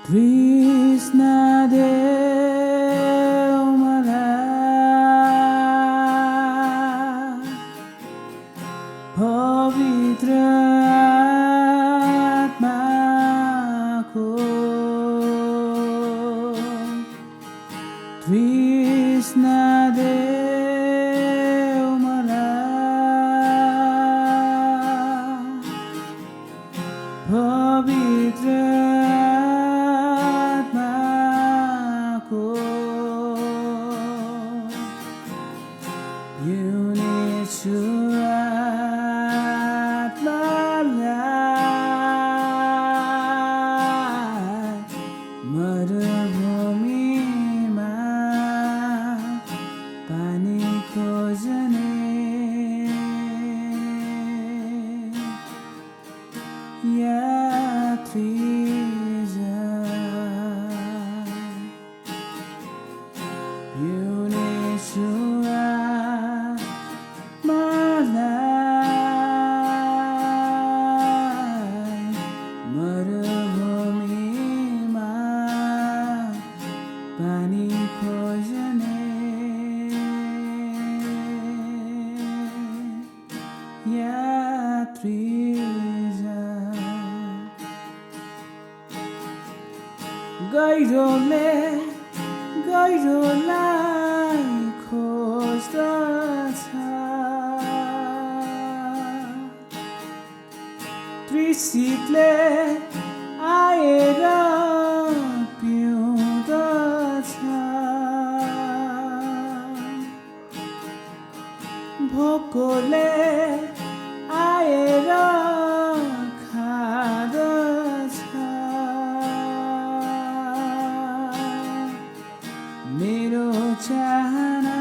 कृष्ण देव मलाई पवित्र आत्माको कृष्ण देव मलाई पवित्र आत्माको पिउनेछु आत्मालाई मरुभूमिमा पानी खोज्ने यात्री पिउनेछु आत्मालाई मरुभूमिमा पानी खोज्ने यात्री गहिरोले गहिरोलाई खोज्दछ त्रिसितले आएर पिउँदछ भोकोले आएर खाँदछ मेरो चाहना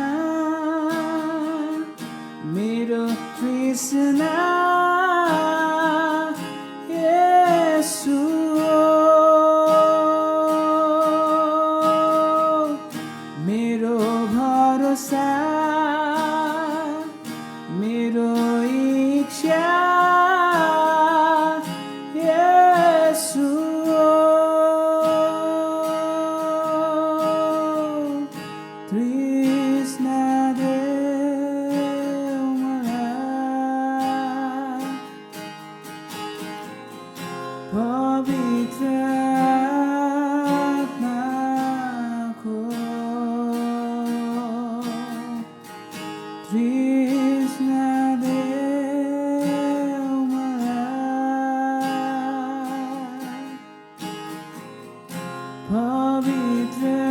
मेरो तृष्णा येशू मेरो भरोसा मेरो इच्छा येशू कृष्ण देव मलाई पवित्र आत्माको कृष्ण देव मलाई पवित्र